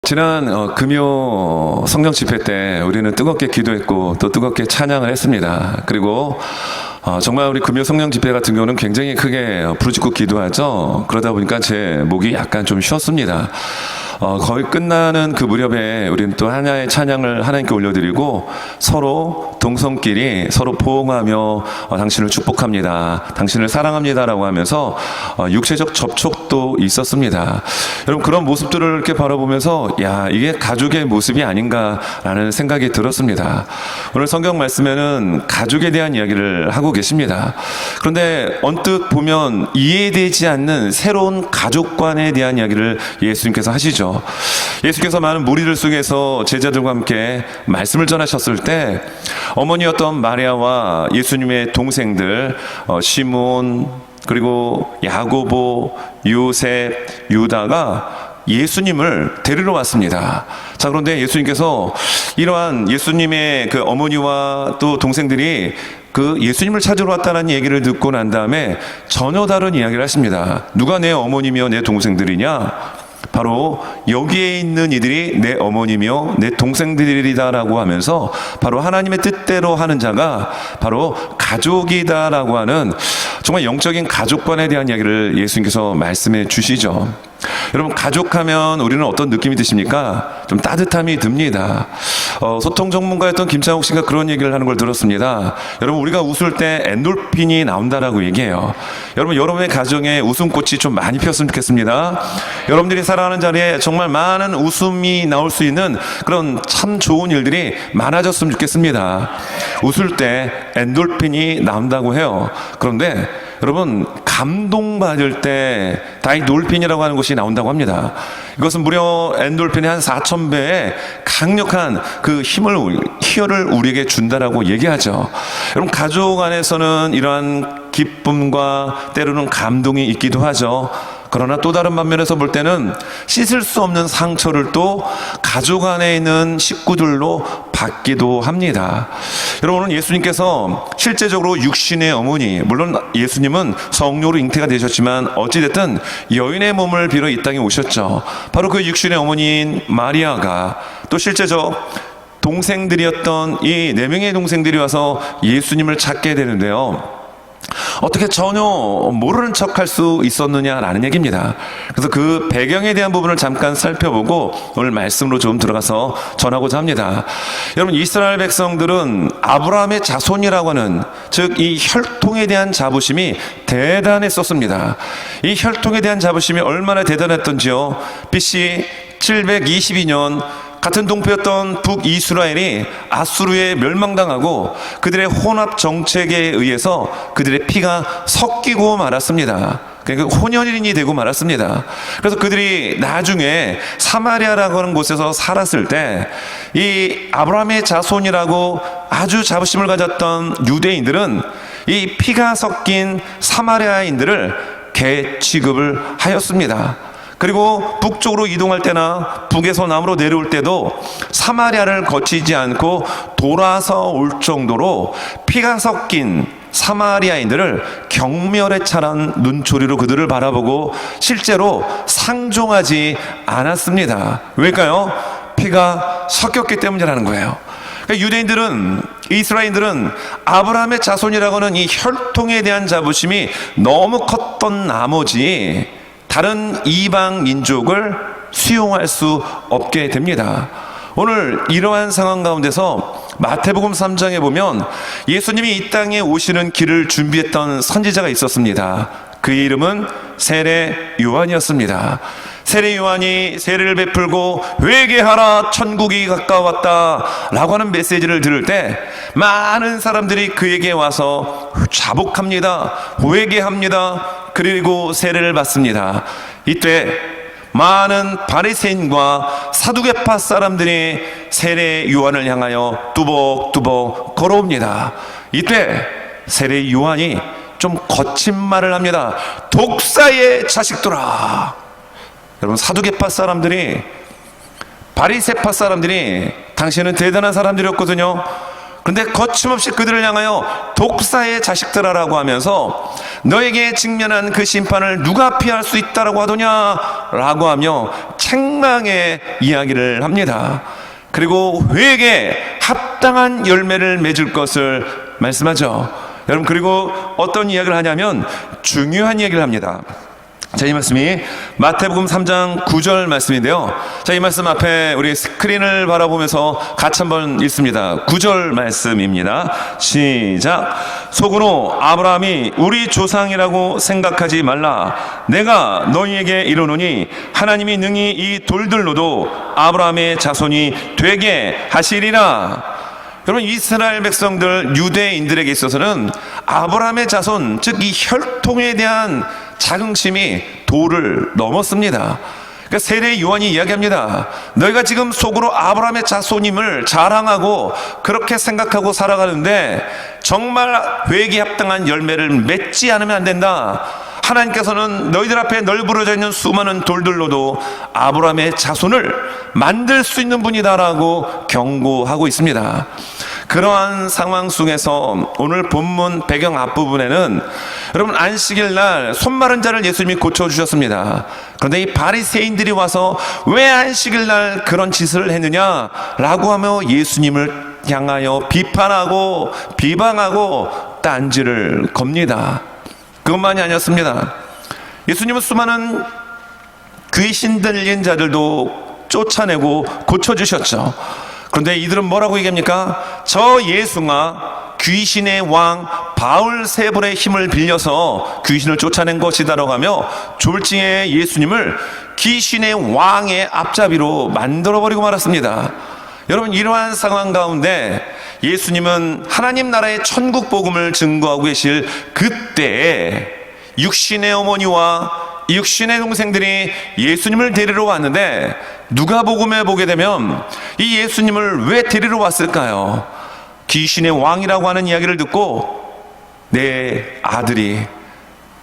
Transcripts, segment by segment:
지난 금요 성령 집회 때 우리는 뜨겁게 기도했고 또 뜨겁게 찬양을 했습니다. 그리고 정말 우리 금요 성령 집회 같은 경우는 굉장히 크게 부르짖고 기도하죠. 그러다 보니까 제 목이 약간 좀 쉬었습니다. 거의 끝나는 그 무렵에 우리는 또 하나의 찬양을 하나님께 올려드리고 서로 동성끼리 서로 포옹하며 당신을 축복합니다, 당신을 사랑합니다라고 하면서 육체적 접촉도 있었습니다. 여러분, 그런 모습들을 이렇게 바라보면서 야, 이게 가족의 모습이 아닌가라는 생각이 들었습니다. 오늘 성경 말씀에는 가족에 대한 이야기를 하고 계십니다. 그런데 언뜻 보면 이해되지 않는 새로운 가족관에 대한 이야기를 예수님께서 하시죠. 예수께서 많은 무리들 속에서 제자들과 함께 말씀을 전하셨을 때 어머니였던 마리아와 예수님의 동생들 시몬, 그리고 야고보, 요셉, 유다가 예수님을 데리러 왔습니다. 자, 그런데 예수님께서 이러한 예수님의 그 어머니와 또 동생들이 그 예수님을 찾으러 왔다는 얘기를 듣고 난 다음에 전혀 다른 이야기를 하십니다. 누가 내 어머니며 내 동생들이냐? 바로 여기에 있는 이들이 내 어머니며 내 동생들이다라고 하면서 바로 하나님의 뜻대로 하는 자가 바로 가족이다라고 하는 정말 영적인 가족관에 대한 이야기를 예수님께서 말씀해 주시죠. 여러분, 가족하면 우리는 어떤 느낌이 드십니까? 좀 따뜻함이 듭니다. 소통 전문가였던 김창욱 씨가 그런 얘기를 하는 걸 들었습니다. 여러분, 우리가 웃을 때 엔돌핀이 나온다라고 얘기해요. 여러분, 여러분의 가정에 웃음꽃이 좀 많이 피었으면 좋겠습니다. 여러분들이 살아가는 자리에 정말 많은 웃음이 나올 수 있는 그런 참 좋은 일들이 많아졌으면 좋겠습니다. 웃을 때 엔돌핀이 나온다고 해요. 그런데 여러분, 감동받을 때 다이놀핀이라고 하는 것이 나온다고 합니다. 이것은 무려 엔돌핀의 한 4,000배의 강력한 그 희열을 우리에게 준다라고 얘기하죠. 여러분, 가족 안에서는 이러한 기쁨과 때로는 감동이 있기도 하죠. 그러나 또 다른 반면에서 볼 때는 씻을 수 없는 상처를 또 가족 안에 있는 식구들로 받기도 합니다. 여러분, 오늘 예수님께서 실제적으로 육신의 어머니, 물론 예수님은 성령으로 잉태가 되셨지만 어찌됐든 여인의 몸을 빌어 이 땅에 오셨죠. 바로 그 육신의 어머니인 마리아가 또 실제적 동생들이었던 이 4명의 동생들이 와서 예수님을 찾게 되는데요, 어떻게 전혀 모르는 척할 수 있었느냐라는 얘기입니다. 그래서 그 배경에 대한 부분을 잠깐 살펴보고 오늘 말씀으로 좀 들어가서 전하고자 합니다. 여러분, 이스라엘 백성들은 아브라함의 자손이라고 하는, 즉 이 혈통에 대한 자부심이 대단했었습니다. 이 혈통에 대한 자부심이 얼마나 대단했던지요, BC 722년 같은 동포였던 북이스라엘이 아수르에 멸망당하고 그들의 혼합 정책에 의해서 그들의 피가 섞이고 말았습니다. 그러니까 혼혈인이 되고 말았습니다. 그래서 그들이 나중에 사마리아라고 하는 곳에서 살았을 때 이 아브라함의 자손이라고 아주 자부심을 가졌던 유대인들은 이 피가 섞인 사마리아인들을 개 취급을 하였습니다. 그리고 북쪽으로 이동할 때나 북에서 남으로 내려올 때도 사마리아를 거치지 않고 돌아서 올 정도로 피가 섞인 사마리아인들을 경멸에 찬한 눈초리로 그들을 바라보고 실제로 상종하지 않았습니다. 왜일까요? 피가 섞였기 때문이라는 거예요. 그러니까 유대인들은, 이스라엘인들은 아브라함의 자손이라고 하는 이 혈통에 대한 자부심이 너무 컸던 나머지 다른 이방 민족을 수용할 수 없게 됩니다. 오늘 이러한 상황 가운데서 마태복음 3장에 보면 예수님이 이 땅에 오시는 길을 준비했던 선지자가 있었습니다. 그의 이름은 세례 요한이었습니다. 세례 요한이 세례를 베풀고 회개하라, 천국이 가까웠다 라고 하는 메시지를 들을 때 많은 사람들이 그에게 와서 자복합니다, 회개합니다, 그리고 세례를 받습니다. 이때 많은 바리새인과 사두개파 사람들이 세례 요한을 향하여 뚜벅뚜벅 걸어옵니다. 이때 세례 요한이 좀 거친 말을 합니다. 독사의 자식들아. 여러분, 사두개파 사람들이, 바리새파 사람들이 당신은 대단한 사람들이었거든요. 그런데 거침없이 그들을 향하여 독사의 자식들아라고 하면서 너에게 직면한 그 심판을 누가 피할 수 있다라고 하더냐 라고 하며 책망의 이야기를 합니다. 그리고 회개에 합당한 열매를 맺을 것을 말씀하죠. 여러분, 그리고 어떤 이야기를 하냐면 중요한 이야기를 합니다. 자, 이 말씀이 마태복음 3장 9절 말씀인데요. 자, 이 말씀 앞에 우리 스크린을 바라보면서 같이 한번 읽습니다. 9절 말씀입니다. 시작. 속으로 아브라함이 우리 조상이라고 생각하지 말라. 내가 너희에게 이르노니 하나님이 능히 이 돌들로도 아브라함의 자손이 되게 하시리라. 여러분, 이스라엘 백성들, 유대인들에게 있어서는 아브라함의 자손, 즉 이 혈통에 대한 자긍심이 도를 넘었습니다. 그러니까 세례 요한이 이야기합니다. 너희가 지금 속으로 아브라함의 자손임을 자랑하고 그렇게 생각하고 살아가는데 정말 회개에 합당한 열매를 맺지 않으면 안 된다. 하나님께서는 너희들 앞에 널브러져 있는 수많은 돌들로도 아브라함의 자손을 만들 수 있는 분이다라고 경고하고 있습니다. 그러한 상황 속에서 오늘 본문 배경 앞부분에는 여러분, 안식일 날 손마른 자를 예수님이 고쳐주셨습니다. 그런데 이 바리새인들이 와서 왜 안식일 날 그런 짓을 했느냐라고 하며 예수님을 향하여 비판하고 비방하고 딴지를 겁니다. 그것만이 아니었습니다. 예수님은 수많은 귀신 들린 자들도 쫓아내고 고쳐주셨죠. 그런데 이들은 뭐라고 얘기합니까? 저 예수가 귀신의 왕 바울세불의 힘을 빌려서 귀신을 쫓아낸 것이다라고 하며 졸지에 예수님을 귀신의 왕의 앞잡이로 만들어버리고 말았습니다. 여러분, 이러한 상황 가운데 예수님은 하나님 나라의 천국 복음을 증거하고 계실 그때에 육신의 어머니와 육신의 동생들이 예수님을 데리러 왔는데, 누가복음에 보게 되면 이 예수님을 왜 데리러 왔을까요? 귀신의 왕이라고 하는 이야기를 듣고 내 아들이,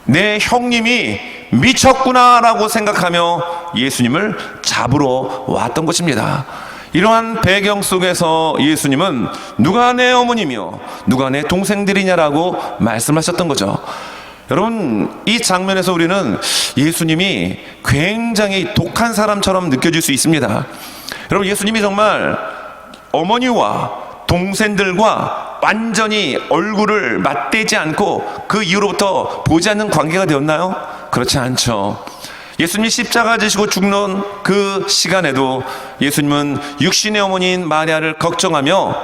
내 형님이 미쳤구나라고 생각하며 예수님을 잡으러 왔던 것입니다. 이러한 배경 속에서 예수님은 누가 내 어머니며 누가 내 동생들이냐라고 말씀하셨던 거죠. 여러분, 이 장면에서 우리는 예수님이 굉장히 독한 사람처럼 느껴질 수 있습니다. 여러분, 예수님이 정말 어머니와 동생들과 완전히 얼굴을 맞대지 않고 그 이후로부터 보지 않는 관계가 되었나요? 그렇지 않죠. 예수님이 십자가 지시고 죽는 그 시간에도 예수님은 육신의 어머니인 마리아를 걱정하며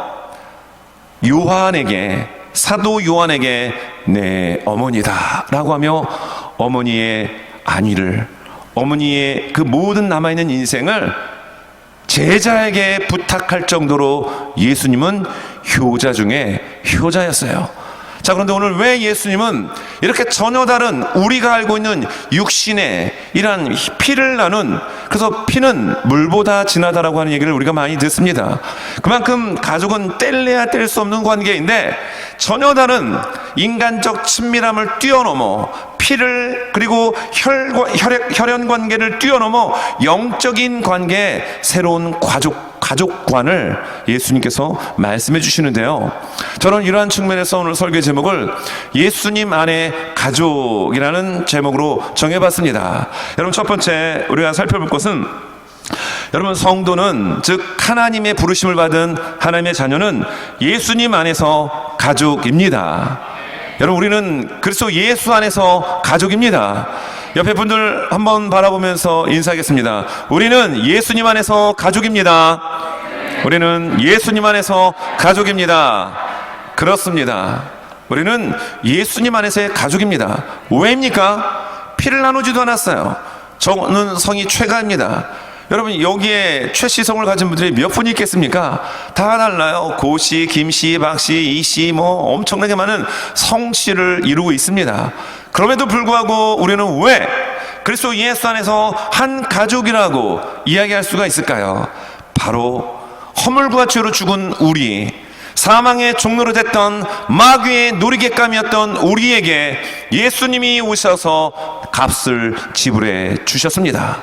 요한에게, 사도 요한에게 내 어머니다 라고 하며 어머니의 안위를, 어머니의 그 모든 남아있는 인생을 제자에게 부탁할 정도로 예수님은 효자 중에 효자였어요. 자, 그런데 오늘 왜 예수님은 이렇게 전혀 다른 우리가 알고 있는 육신의 이러한 피를 나눈, 그래서 피는 물보다 진하다라고 하는 얘기를 우리가 많이 듣습니다. 그만큼 가족은 뗄래야 뗄 수 없는 관계인데 전혀 다른 인간적 친밀함을 뛰어넘어 피를, 그리고 혈연 관계를 뛰어넘어 영적인 관계, 새로운 가족관을 예수님께서 말씀해 주시는데요. 저는 이러한 측면에서 오늘 설교 제목을 예수님 안에 가족이라는 제목으로 정해봤습니다. 여러분, 첫 번째 우리가 살펴볼 것은, 여러분, 성도는, 즉 하나님의 부르심을 받은 하나님의 자녀는 예수님 안에서 가족입니다. 여러분, 우리는 그리스도 예수 안에서 가족입니다. 옆에 분들 한번 바라보면서 인사하겠습니다. 우리는 예수님 안에서 가족입니다. 우리는 예수님 안에서 가족입니다. 그렇습니다. 우리는 예수님 안에서의 가족입니다. 왜입니까? 피를 나누지도 않았어요. 저는 성이 최가입니다. 여러분, 여기에 최씨성을 가진 분들이 몇 분이 있겠습니까? 다 달라요. 고씨, 김씨, 박씨, 이씨, 뭐 엄청나게 많은 성씨를 이루고 있습니다. 그럼에도 불구하고 우리는 왜 그리스도 예수 안에서 한 가족이라고 이야기할 수가 있을까요? 바로 허물과 죄로 죽은 우리, 사망의 종로로 됐던 마귀의 놀이객감이었던 우리에게 예수님이 오셔서 값을 지불해 주셨습니다.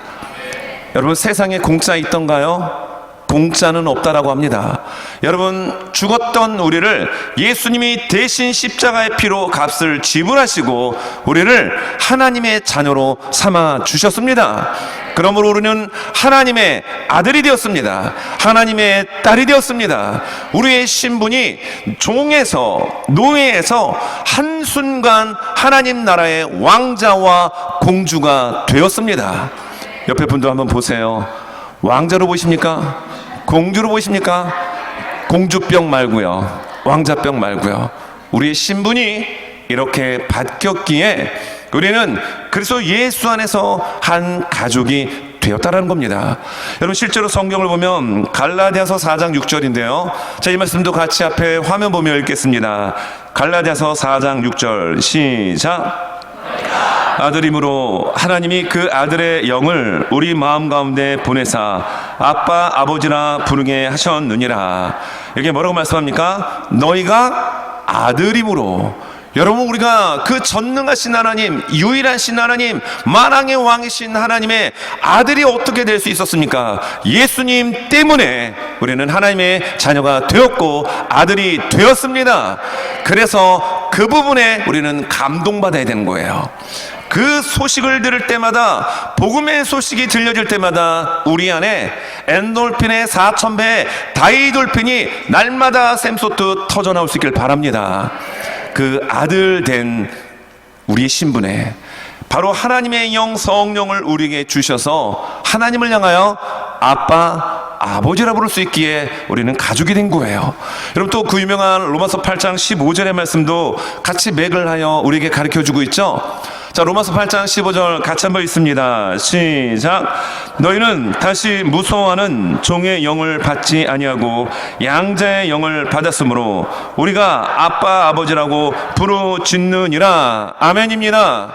여러분, 세상에 공짜 있던가요? 공짜는 없다라고 합니다. 여러분, 죽었던 우리를 예수님이 대신 십자가의 피로 값을 지불하시고 우리를 하나님의 자녀로 삼아 주셨습니다. 그러므로 우리는 하나님의 아들이 되었습니다. 하나님의 딸이 되었습니다. 우리의 신분이 종에서, 노예에서 한순간 하나님 나라의 왕자와 공주가 되었습니다. 옆에 분도 한번 보세요. 왕자로 보이십니까? 공주로 보이십니까? 공주병 말고요, 왕자병 말고요. 우리의 신분이 이렇게 바뀌었기에 우리는 그리스도 예수 안에서 한 가족이 되었다라는 겁니다. 여러분, 실제로 성경을 보면 갈라디아서 4장 6절인데요. 자, 이 말씀도 같이 앞에 화면 보며 읽겠습니다. 갈라디아서 4장 6절 시작. 아들이므로 하나님이 그 아들의 영을 우리 마음 가운데 보내사 아빠 아버지라 부르게 하셨느니라. 이게 뭐라고 말씀합니까? 너희가 아들이므로. 여러분, 우리가 그 전능하신 하나님, 유일하신 하나님, 만왕의 왕이신 하나님의 아들이 어떻게 될 수 있었습니까? 예수님 때문에 우리는 하나님의 자녀가 되었고 아들이 되었습니다. 그래서 그 부분에 우리는 감동받아야 되는 거예요. 그 소식을 들을 때마다, 복음의 소식이 들려질 때마다 우리 안에 엔돌핀의 4000배의 다이돌핀이 날마다 샘솟듯 터져나올 수 있길 바랍니다. 그 아들 된 우리의 신분에 바로 하나님의 영 성령을 우리에게 주셔서 하나님을 향하여 아빠, 아버지라 부를 수 있기에 우리는 가족이 된 거예요. 여러분, 또 그 유명한 로마서 8장 15절의 말씀도 같이 맥을 하여 우리에게 가르쳐주고 있죠. 자, 로마서 8장 15절 같이 한번 읽습니다. 시작. 너희는 다시 무서워하는 종의 영을 받지 아니하고 양자의 영을 받았으므로 우리가 아빠 아버지라고 부르짖느니라. 아멘입니다.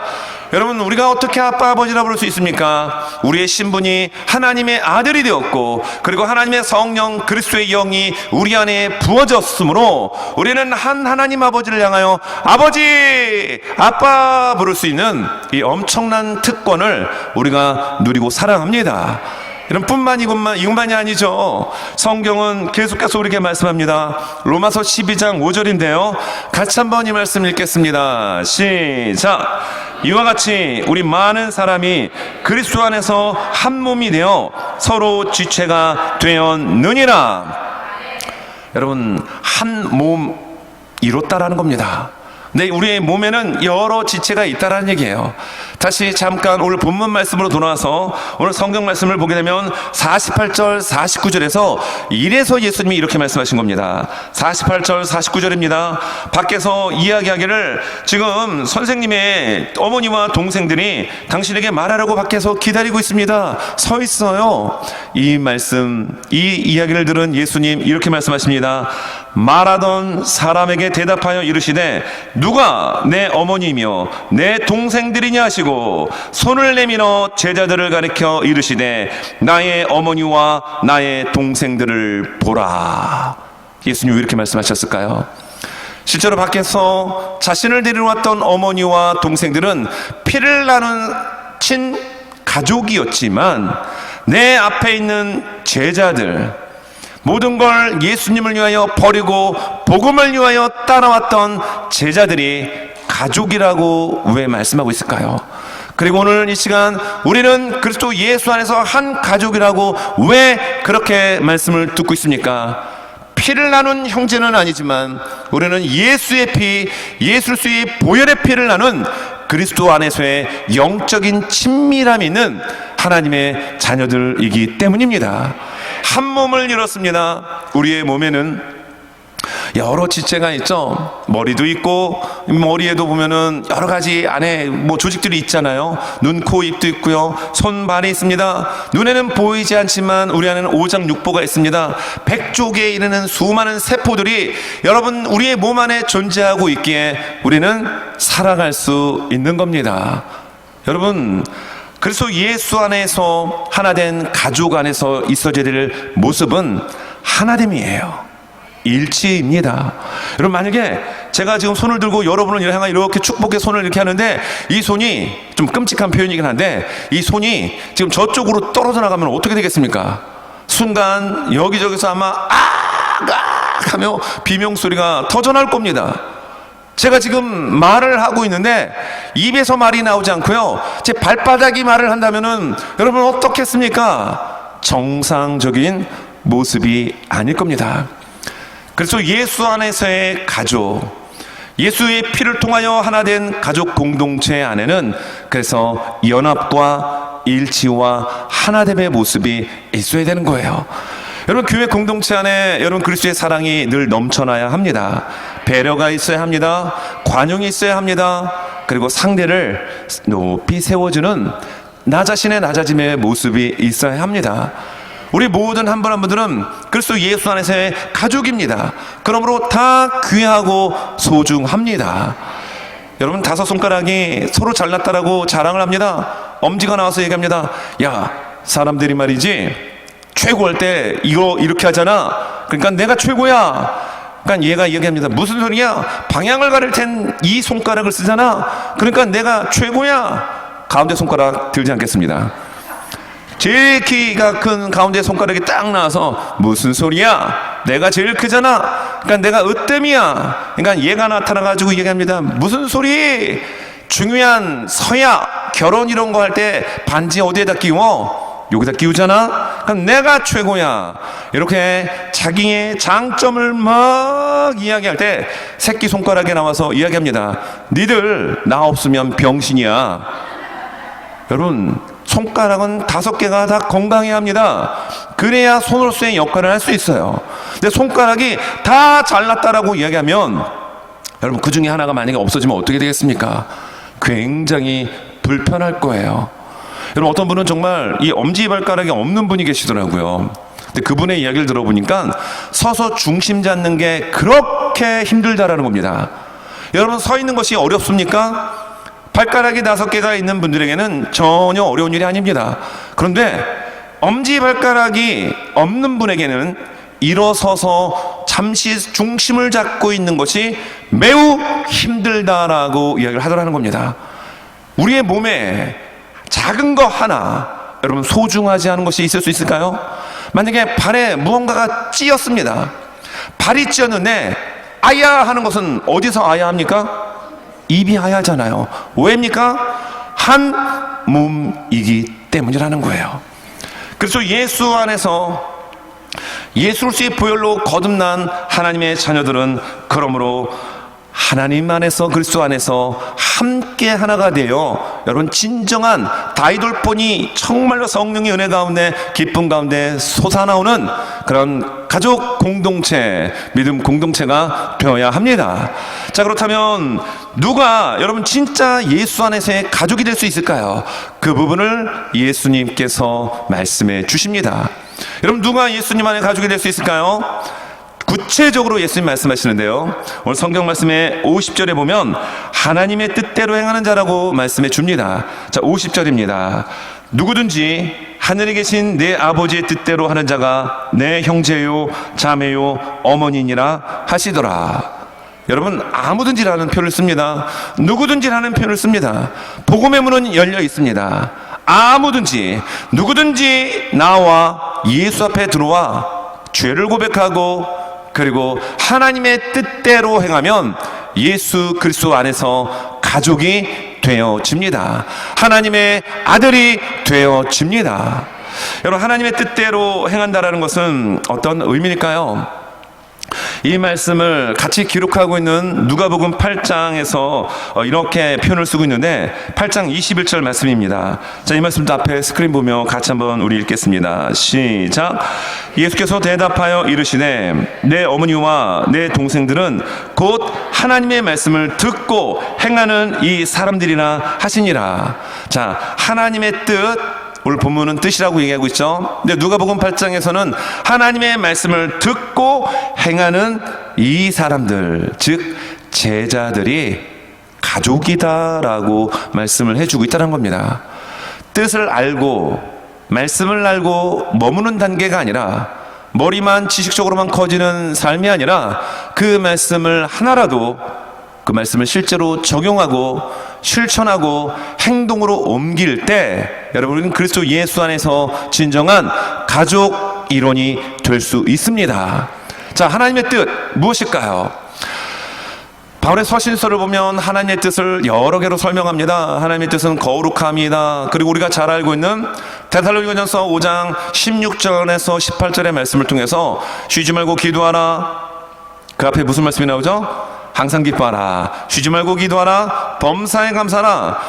여러분, 우리가 어떻게 아빠 아버지라 부를 수 있습니까? 우리의 신분이 하나님의 아들이 되었고, 그리고 하나님의 성령 그리스도의 영이 우리 안에 부어졌으므로 우리는 한 하나님 아버지를 향하여 아버지, 아빠 부를 수 있는 이 엄청난 특권을 우리가 누리고 사랑합니다. 이런 이것만이 아니죠. 성경은 계속해서 우리에게 말씀합니다. 로마서 12장 5절인데요. 같이 한번 이 말씀 읽겠습니다. 시작. 이와 같이 우리 많은 사람이 그리스도 안에서 한 몸이 되어 서로 지체가 되었느니라. 여러분, 한 몸 이뤘다라는 겁니다. 근데 우리의 몸에는 여러 지체가 있다라는 얘기예요. 다시 잠깐 오늘 본문 말씀으로 돌아와서 오늘 성경 말씀을 보게 되면 48절 49절에서 이래서 예수님이 이렇게 말씀하신 겁니다. 48절 49절입니다. 밖에서 이야기하기를 지금 선생님의 어머니와 동생들이 당신에게 말하라고 밖에서 기다리고 있습니다. 서 있어요. 이 말씀, 이 이야기를 들은 예수님 이렇게 말씀하십니다. 말하던 사람에게 대답하여 이르시되 누가 내 어머니며 내 동생들이냐 하시고 손을 내밀어 제자들을 가리켜 이르시되 나의 어머니와 나의 동생들을 보라. 예수님 왜 이렇게 말씀하셨을까요? 실제로 밖에서 자신을 데리러 왔던 어머니와 동생들은 피를 나눈 친 가족이었지만 내 앞에 있는 제자들, 모든 걸 예수님을 위하여 버리고 복음을 위하여 따라왔던 제자들이 가족이라고 왜 말씀하고 있을까요? 그리고 오늘 이 시간 우리는 그리스도 예수 안에서 한 가족이라고 왜 그렇게 말씀을 듣고 있습니까? 피를 나눈 형제는 아니지만 우리는 예수의 피, 예수의 보혈의 피를 나눈 그리스도 안에서의 영적인 친밀함이 있는 하나님의 자녀들이기 때문입니다. 한 몸을 이뤘습니다. 우리의 몸에는 여러 지체가 있죠. 머리도 있고, 머리에도 보면은 여러 가지 안에 조직들이 있잖아요. 눈, 코, 입도 있고요. 손, 발이 있습니다. 눈에는 보이지 않지만 우리 안에는 오장육부가 있습니다. 100조개에 이르는 수많은 세포들이 여러분 우리의 몸 안에 존재하고 있기에 우리는 살아갈 수 있는 겁니다. 여러분, 그래서 예수 안에서 하나 된 가족 안에서 있어져야 될 모습은 하나됨이에요. 일치입니다. 여러분, 만약에 제가 지금 손을 들고 여러분을 향해 이렇게 축복의 손을 이렇게 하는데 이 손이 좀 끔찍한 표현이긴 한데 이 손이 지금 저쪽으로 떨어져 나가면 어떻게 되겠습니까? 순간 여기저기서 아마 아악 하며 비명소리가 터져날 겁니다. 제가 지금 말을 하고 있는데 입에서 말이 나오지 않고요, 제 발바닥이 말을 한다면은 여러분 어떻겠습니까? 정상적인 모습이 아닐 겁니다. 그래서 예수 안에서의 가족, 예수의 피를 통하여 하나 된 가족 공동체 안에는 그래서 연합과 일치와 하나됨의 모습이 있어야 되는 거예요. 여러분, 교회 공동체 안에 여러분 그리스도의 사랑이 늘 넘쳐나야 합니다. 배려가 있어야 합니다. 관용이 있어야 합니다. 그리고 상대를 높이 세워주는 나 자신의 낮아짐의 모습이 있어야 합니다. 우리 모든 한 분 한 분들은 그리스도 예수 안에서의 가족입니다. 그러므로 다 귀하고 소중합니다. 여러분, 다섯 손가락이 서로 잘났다라고 자랑을 합니다. 엄지가 나와서 얘기합니다. 야, 사람들이 말이지 최고할 때 이거 이렇게 하잖아. 그러니까 내가 최고야. 그러니까 얘가 얘기합니다. 무슨 소리야? 방향을 가릴 땐 이 손가락을 쓰잖아. 그러니까 내가 최고야. 가운데 손가락 들지 않겠습니다. 제일 키가 큰 가운데 손가락이 딱 나와서 무슨 소리야? 내가 제일 크잖아. 그러니까 내가 으뜸이야. 그러니까 얘가 나타나가지고 얘기합니다. 무슨 소리? 중요한 서약, 결혼 이런 거 할 때 반지 어디에다 끼워? 여기다 끼우잖아. 그럼 내가 최고야. 이렇게 자기의 장점을 막 이야기할 때 새끼 손가락에 나와서 이야기합니다. 니들 나 없으면 병신이야. 여러분, 손가락은 5개가 다 건강해야 합니다. 그래야 손으로서의 역할을 할 수 있어요. 근데 손가락이 다 잘났다라고 이야기하면 여러분, 그 중에 하나가 만약에 없어지면 어떻게 되겠습니까? 굉장히 불편할 거예요. 여러분, 어떤 분은 정말 이 엄지발가락이 없는 분이 계시더라고요. 근데 그분의 이야기를 들어보니까 서서 중심 잡는 게 그렇게 힘들다라는 겁니다. 여러분, 서 있는 것이 어렵습니까? 발가락이 5개가 있는 분들에게는 전혀 어려운 일이 아닙니다. 그런데 엄지발가락이 없는 분에게는 일어서서 잠시 중심을 잡고 있는 것이 매우 힘들다라고 이야기를 하더라는 겁니다. 우리의 몸에 작은 거 하나, 여러분, 소중하지 않은 것이 있을 수 있을까요? 만약에 발에 무언가가 찧었습니다. 발이 찧었는데 아야 하는 것은 어디서 아야 합니까? 입이 아야잖아요. 왜입니까? 한 몸이기 때문이라는 거예요. 그래서 예수 안에서 예수로서의 보혈로 거듭난 하나님의 자녀들은 그러므로 하나님 안에서, 그리스도 안에서 함께 하나가 되어 여러분 진정한 다이돌폰이 정말로 성령의 은혜 가운데 기쁨 가운데 솟아나오는 그런 가족 공동체, 믿음 공동체가 되어야 합니다. 자, 그렇다면 누가 여러분 진짜 예수 안에서의 가족이 될 수 있을까요? 그 부분을 예수님께서 말씀해 주십니다. 여러분, 누가 예수님 안에 가족이 될 수 있을까요? 구체적으로 예수님 말씀하시는데요, 오늘 성경 말씀에 50절에 보면 하나님의 뜻대로 행하는 자라고 말씀해 줍니다. 자, 50절입니다. 누구든지 하늘에 계신 내 아버지의 뜻대로 하는 자가 내 형제요 자매요 어머니니라 하시더라. 여러분, 아무든지라는 표현을 씁니다. 누구든지라는 표현을 씁니다. 복음의 문은 열려 있습니다. 아무든지, 누구든지 나와 예수 앞에 들어와 죄를 고백하고 그리고 하나님의 뜻대로 행하면 예수 그리스도 안에서 가족이 되어집니다. 하나님의 아들이 되어집니다. 여러분, 하나님의 뜻대로 행한다라는 것은 어떤 의미일까요? 이 말씀을 같이 기록하고 있는 누가복음 8장에서 이렇게 표현을 쓰고 있는데 8장 21절 말씀입니다. 자, 이 말씀도 앞에 스크린 보며 같이 한번 우리 읽겠습니다. 시작. 예수께서 대답하여 이르시되 내 어머니와 내 동생들은 곧 하나님의 말씀을 듣고 행하는 이 사람들이라 하시니라. 자, 하나님의 뜻, 오늘 본문은 뜻이라고 얘기하고 있죠. 근데 누가복음 8장에서는 하나님의 말씀을 듣고 행하는 이 사람들, 즉 제자들이 가족이다라고 말씀을 해주고 있다는 겁니다. 뜻을 알고 말씀을 알고 머무는 단계가 아니라 머리만 지식적으로만 커지는 삶이 아니라 그 말씀을 하나라도, 그 말씀을 실제로 적용하고 실천하고 행동으로 옮길 때 여러분은 그리스도 예수 안에서 진정한 가족 이론이 될 수 있습니다. 자, 하나님의 뜻 무엇일까요? 바울의 서신서를 보면 하나님의 뜻을 여러 개로 설명합니다. 하나님의 뜻은 거룩함이다. 그리고 우리가 잘 알고 있는 데살로니가전서 5장 16절에서 18절의 말씀을 통해서 쉬지 말고 기도하라. 그 앞에 무슨 말씀이 나오죠? 항상 기뻐하라. 쉬지 말고 기도하라. 범사에 감사하라.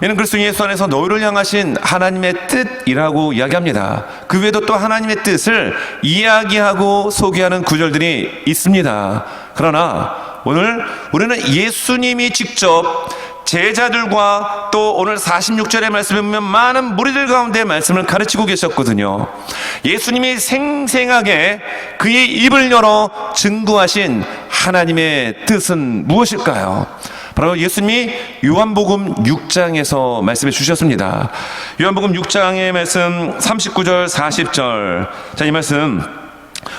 이는 그리스도 예수 안에서 너희를 향하신 하나님의 뜻이라고 이야기합니다. 그 외에도 또 하나님의 뜻을 이야기하고 소개하는 구절들이 있습니다. 그러나 오늘 우리는 예수님이 직접 제자들과 또 오늘 46절의 말씀에 보면 많은 무리들 가운데 말씀을 가르치고 계셨거든요. 예수님이 생생하게 그의 입을 열어 증거하신 하나님의 뜻은 무엇일까요? 바로 예수님이 요한복음 6장에서 말씀해 주셨습니다. 요한복음 6장의 말씀 39절 40절. 자, 이 말씀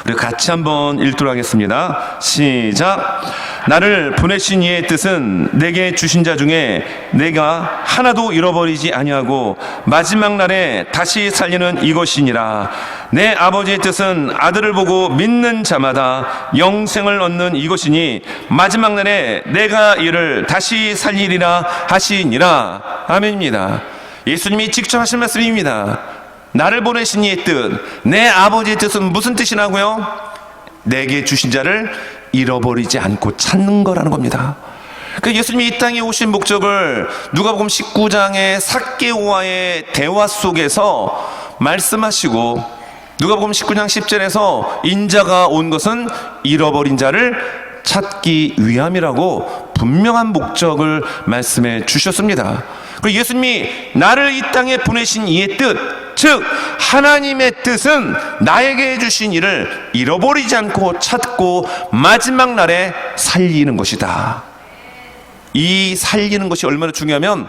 우리 같이 한번 읽도록 하겠습니다. 시작. 나를 보내신 이의 뜻은 내게 주신 자 중에 내가 하나도 잃어버리지 아니하고 마지막 날에 다시 살리는 이것이니라. 내 아버지의 뜻은 아들을 보고 믿는 자마다 영생을 얻는 이것이니 마지막 날에 내가 이를 다시 살리리라 하시니라. 아멘입니다. 예수님이 직접 하신 말씀입니다. 나를 보내신 이의 뜻, 내 아버지의 뜻은 무슨 뜻이라고요? 내게 주신 자를 잃어버리지 않고 찾는 거라는 겁니다. 그러니까 예수님이 이 땅에 오신 목적을 누가복음 19장의 삭개오와의 대화 속에서 말씀하시고, 누가복음 19장 10절에서 인자가 온 것은 잃어버린 자를 찾기 위함이라고 분명한 목적을 말씀해 주셨습니다. 그리고 예수님이 나를 이 땅에 보내신 이의 뜻, 즉 하나님의 뜻은 나에게 주신 일을 잃어버리지 않고 찾고 마지막 날에 살리는 것이다. 이 살리는 것이 얼마나 중요하면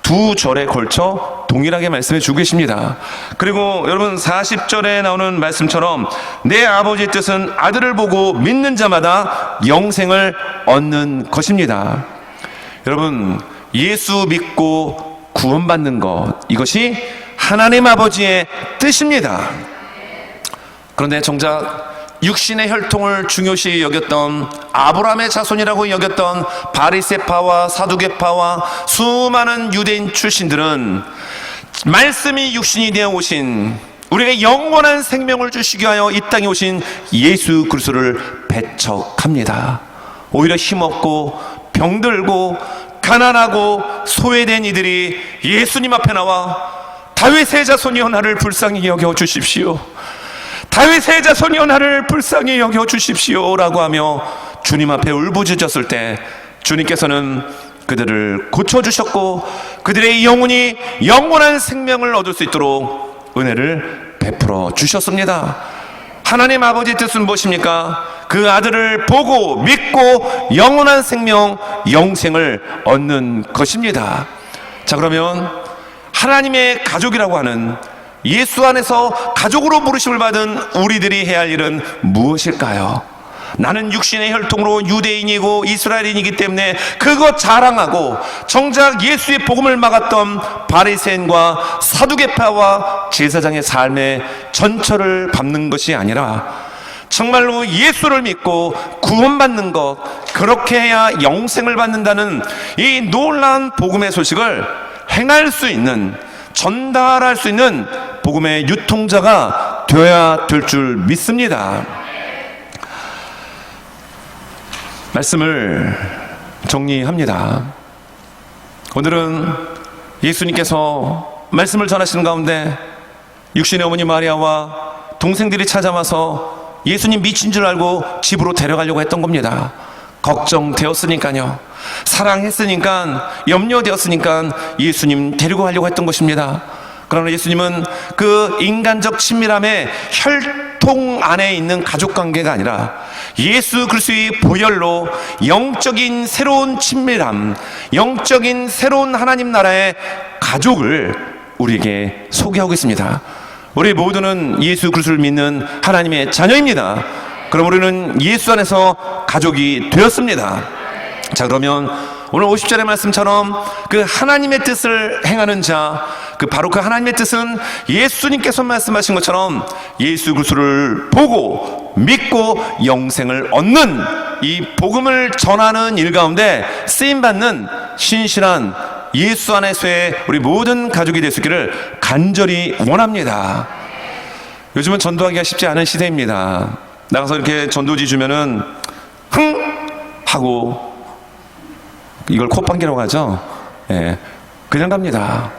두 절에 걸쳐 동일하게 말씀해 주고 계십니다. 그리고 여러분 40절에 나오는 말씀처럼 내 아버지의 뜻은 아들을 보고 믿는 자마다 영생을 얻는 것입니다. 여러분, 예수 믿고 구원받는 것, 이것이 하나님 아버지의 뜻입니다. 그런데 정작 육신의 혈통을 중요시 여겼던 아브라함의 자손이라고 여겼던 바리새파와 사두개파와 수많은 유대인 출신들은 말씀이 육신이 되어 오신, 우리에게 영원한 생명을 주시기 위하여 이 땅에 오신 예수 그리스도를 배척합니다. 오히려 힘없고 병들고 가난하고 소외된 이들이 예수님 앞에 나와 다윗의 자손이여 나를 불쌍히 여겨 주십시오. 다윗의 자손이여 나를 불쌍히 여겨 주십시오 라고 하며 주님 앞에 울부짖었을 때 주님께서는 그들을 고쳐주셨고 그들의 영혼이 영원한 생명을 얻을 수 있도록 은혜를 베풀어 주셨습니다. 하나님 아버지의 뜻은 무엇입니까? 그 아들을 보고 믿고 영원한 생명, 영생을 얻는 것입니다. 자, 그러면 하나님의 가족이라고 하는 예수 안에서 가족으로 부르심을 받은 우리들이 해야 할 일은 무엇일까요? 나는 육신의 혈통으로 유대인이고 이스라엘인이기 때문에 그것 자랑하고 정작 예수의 복음을 막았던 바리새인과 사두개파와 제사장의 삶의 전철을 밟는 것이 아니라 정말로 예수를 믿고 구원받는 것, 그렇게 해야 영생을 받는다는 이 놀라운 복음의 소식을 행할 수 있는, 전달할 수 있는 복음의 유통자가 되어야 될 줄 믿습니다. 말씀을 정리합니다. 오늘은 예수님께서 말씀을 전하시는 가운데 육신의 어머니 마리아와 동생들이 찾아와서 예수님 미친 줄 알고 집으로 데려가려고 했던 겁니다. 걱정되었으니까요. 사랑했으니까, 염려되었으니까 예수님 데리고 가려고 했던 것입니다. 그러나 예수님은 그 인간적 친밀함의 혈통 안에 있는 가족관계가 아니라 예수 그리스도의 보혈로 영적인 새로운 친밀함, 영적인 새로운 하나님 나라의 가족을 우리에게 소개하고 있습니다. 우리 모두는 예수 그리스도를 믿는 하나님의 자녀입니다. 그럼 우리는 예수 안에서 가족이 되었습니다. 자, 그러면 오늘 50절의 말씀처럼 그 하나님의 뜻을 행하는 자, 바로 그 하나님의 뜻은 예수님께서 말씀하신 것처럼 예수 그리스도를 보고 믿고 영생을 얻는 이 복음을 전하는 일 가운데 쓰임받는 신실한 예수 안에서의 우리 모든 가족이 될 수 있기를 간절히 원합니다. 요즘은 전도하기가 쉽지 않은 시대입니다. 나가서 이렇게 전도지 주면은 흥! 하고, 이걸 콧방귀라고 하죠. 예, 그냥 갑니다.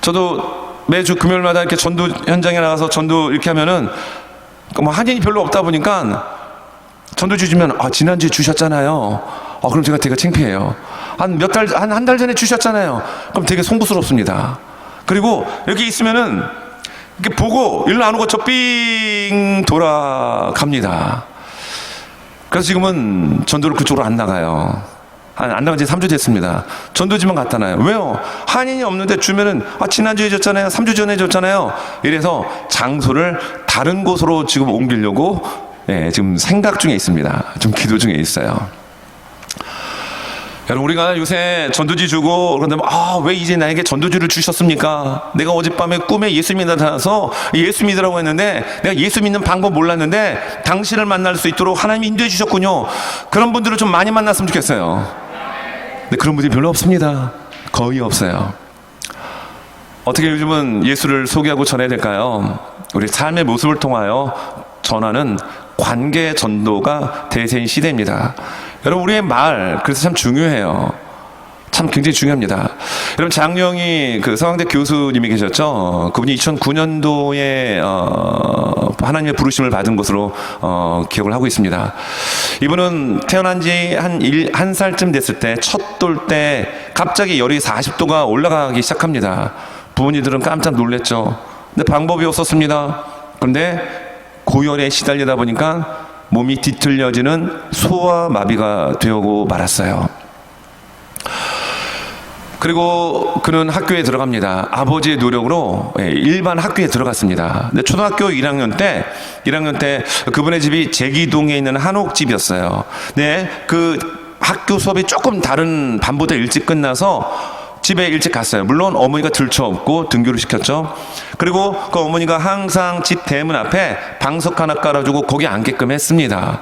저도 매주 금요일마다 이렇게 전도 현장에 나가서 전도 이렇게 하면은 뭐 한인이 별로 없다 보니까 전도지 주면 지난주에 주셨잖아요. 그럼 제가 되게 창피해요. 한 달 전에 주셨잖아요. 그럼 되게 송구스럽습니다. 그리고 이렇게 있으면은 이렇게 보고 일로 안 오고 저 삥 돌아갑니다. 그래서 지금은 전도를 그쪽으로 안 나가요. 안 나간 지 3주 됐습니다. 전도지만 갖다 놔요. 왜요? 한인이 없는데 주면은 지난주에 줬잖아요. 3주 전에 줬잖아요. 이래서 장소를 다른 곳으로 지금 옮기려고 지금 생각 중에 있습니다. 좀 기도 중에 있어요. 여러분, 우리가 요새 전도지 주고 그런데 왜 이제 나에게 전도지를 주셨습니까? 내가 어젯밤에 꿈에 예수님이 나타나서 예수 믿으라고 했는데 내가 예수 믿는 방법 몰랐는데 당신을 만날 수 있도록 하나님이 인도해 주셨군요. 그런 분들을 좀 많이 만났으면 좋겠어요. 근데 그런 분들이 별로 없습니다. 거의 없어요. 어떻게 요즘은 예수를 소개하고 전해야 될까요? 우리 삶의 모습을 통하여 전하는 관계 전도가 대세인 시대입니다. 여러분, 우리의 말, 그래서 참 중요해요. 참 굉장히 중요합니다. 여러분, 장영희 서강대 교수님이 계셨죠? 그분이 2009년도에 하나님의 부르심을 받은 것으로 기억을 하고 있습니다. 이분은 태어난 지 한 살쯤 됐을 때, 첫 돌 때 갑자기 열이 40도가 올라가기 시작합니다. 부모님들은 깜짝 놀랐죠. 근데 방법이 없었습니다. 그런데 고열에 시달리다 보니까 몸이 뒤틀려지는 소아마비가 되고 말았어요. 그리고 그는 학교에 들어갑니다. 아버지의 노력으로 일반 학교에 들어갔습니다. 근데 초등학교 1학년 때 그분의 집이 제기동에 있는 한옥집이었어요. 네, 그 학교 수업이 조금 다른 밤보다 일찍 끝나서 집에 일찍 갔어요. 물론 어머니가 들쳐업고 등교를 시켰죠. 그리고 그 어머니가 항상 집 대문 앞에 방석 하나 깔아주고 거기 앉게끔 했습니다.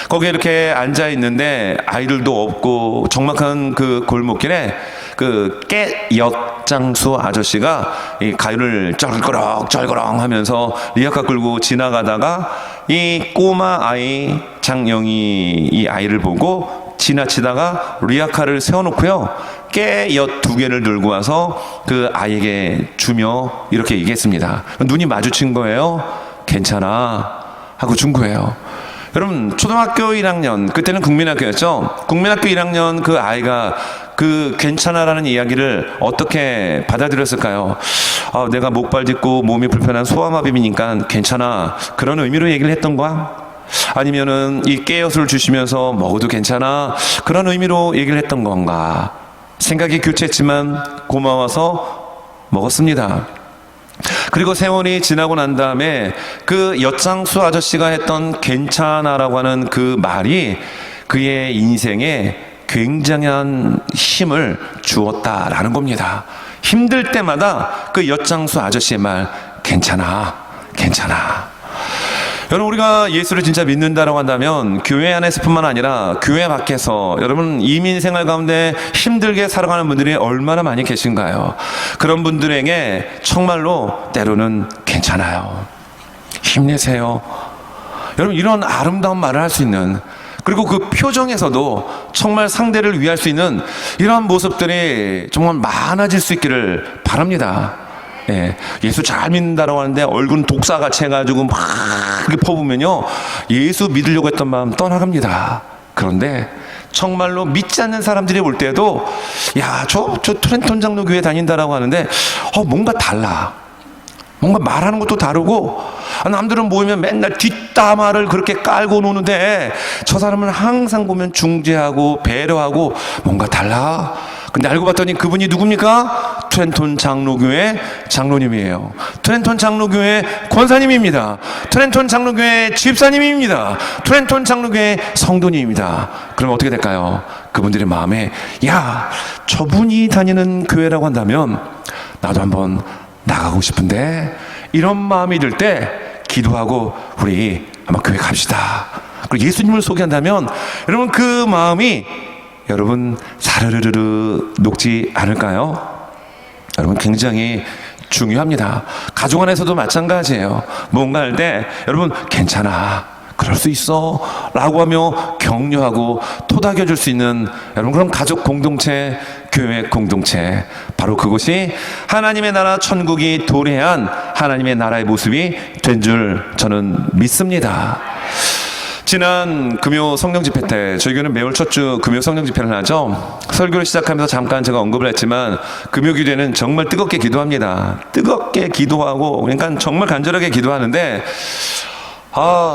거기에 이렇게 앉아 있는데 아이들도 없고 적막한 그 골목길에 그 깨엿장수 아저씨가 이 가위를 쩔거렁 하면서 리아카 끌고 지나가다가 이 꼬마 아이 장영희 이 아이를 보고 지나치다가 리아카를 세워놓고요, 깨엿 2개를 들고 와서 그 아이에게 주며 이렇게 얘기했습니다. 눈이 마주친 거예요. 괜찮아 하고 준 거예요. 여러분, 초등학교 1학년, 그때는 국민학교였죠. 국민학교 1학년 그 아이가 그 괜찮아라는 이야기를 어떻게 받아들였을까요? 내가 목발 짚고 몸이 불편한 소아마비니까 괜찮아, 그런 의미로 얘기를 했던 거야? 아니면은 이 깨엿을 주시면서 먹어도 괜찮아, 그런 의미로 얘기를 했던 건가? 생각이 교체했지만 고마워서 먹었습니다. 그리고 세월이 지나고 난 다음에 그 엿장수 아저씨가 했던 괜찮아라고 하는 그 말이 그의 인생에 굉장한 힘을 주었다라는 겁니다. 힘들 때마다 그 엿장수 아저씨의 말, 괜찮아. 여러분, 우리가 예수를 진짜 믿는다라고 한다면 교회 안에서뿐만 아니라 교회 밖에서, 여러분 이민 생활 가운데 힘들게 살아가는 분들이 얼마나 많이 계신가요? 그런 분들에게 정말로 때로는 괜찮아요, 힘내세요, 여러분 이런 아름다운 말을 할 수 있는, 그리고 그 표정에서도 정말 상대를 위할 수 있는 이러한 모습들이 정말 많아질 수 있기를 바랍니다. 예수 잘 믿는다라고 하는데 얼굴은 독사같이 해가지고 막 이렇게 퍼부면요, 예수 믿으려고 했던 마음 떠나갑니다. 그런데 정말로 믿지 않는 사람들이 볼 때도 저 트렌턴 장로 교회 다닌다라고 하는데 뭔가 달라, 뭔가 말하는 것도 다르고, 남들은 모이면 맨날 뒷담화를 그렇게 깔고 노는데 저 사람은 항상 보면 중재하고 배려하고 뭔가 달라. 근데 알고 봤더니 그분이 누굽니까? 트렌톤 장로교회 장로님이에요. 트렌톤 장로교회 권사님입니다. 트렌톤 장로교회 집사님입니다. 트렌톤 장로교회 성도님입니다. 그럼 어떻게 될까요? 그분들의 마음에, 야, 저분이 다니는 교회라고 한다면 나도 한번 나가고 싶은데, 이런 마음이 들 때 기도하고 우리 한번 교회 갑시다. 그리고 예수님을 소개한다면 여러분 그 마음이 여러분 사르르르 녹지 않을까요? 여러분 굉장히 중요합니다. 가족 안에서도 마찬가지예요. 뭔가 할 때 여러분 괜찮아, 그럴 수 있어 라고 하며 격려하고 토닥여 줄 수 있는 여러분 그런 가족 공동체, 교회 공동체, 바로 그것이 하나님의 나라 천국이 도래한 하나님의 나라의 모습이 된 줄 저는 믿습니다. 지난 금요 성령 집회 때 저희 교회는 매월 첫 주 금요 성령 집회를 하죠. 설교를 시작하면서 잠깐 제가 언급을 했지만 금요 기도회는 정말 뜨겁게 기도합니다. 뜨겁게 기도하고 그러니까 정말 간절하게 기도하는데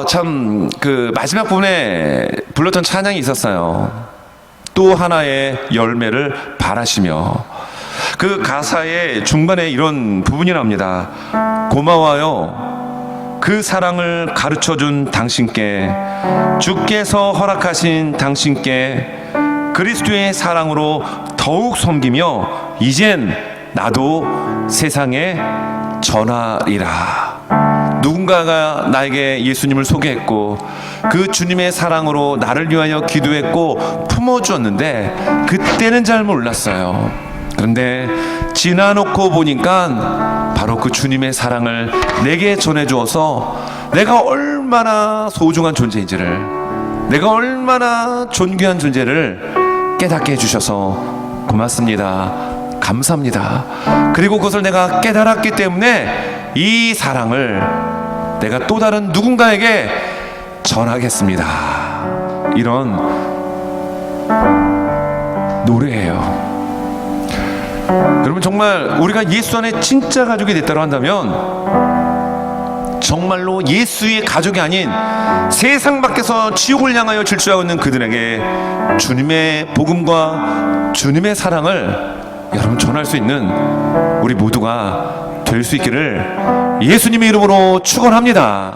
참 그 마지막 부분에 불렀던 찬양이 있었어요. 또 하나의 열매를 바라시며, 그 가사의 중반에 이런 부분이 나옵니다. 고마워요. 그 사랑을 가르쳐준 당신께, 주께서 허락하신 당신께 그리스도의 사랑으로 더욱 섬기며 이젠 나도 세상에 전하리라. 누군가가 나에게 예수님을 소개했고 그 주님의 사랑으로 나를 위하여 기도했고 품어주었는데 그때는 잘 몰랐어요. 그런데 지나놓고 보니까 바로 그 주님의 사랑을 내게 전해주어서 내가 얼마나 소중한 존재인지를, 내가 얼마나 존귀한 존재를 깨닫게 해주셔서 고맙습니다. 감사합니다. 그리고 그것을 내가 깨달았기 때문에 이 사랑을 내가 또 다른 누군가에게 전하겠습니다. 이런 노래예요. 여러분 정말 우리가 예수 안에 진짜 가족이 됐다고 한다면 정말로 예수의 가족이 아닌 세상 밖에서 지옥을 향하여 질주하고 있는 그들에게 주님의 복음과 주님의 사랑을 여러분 전할 수 있는 우리 모두가 될 수 있기를 예수님의 이름으로 축원합니다.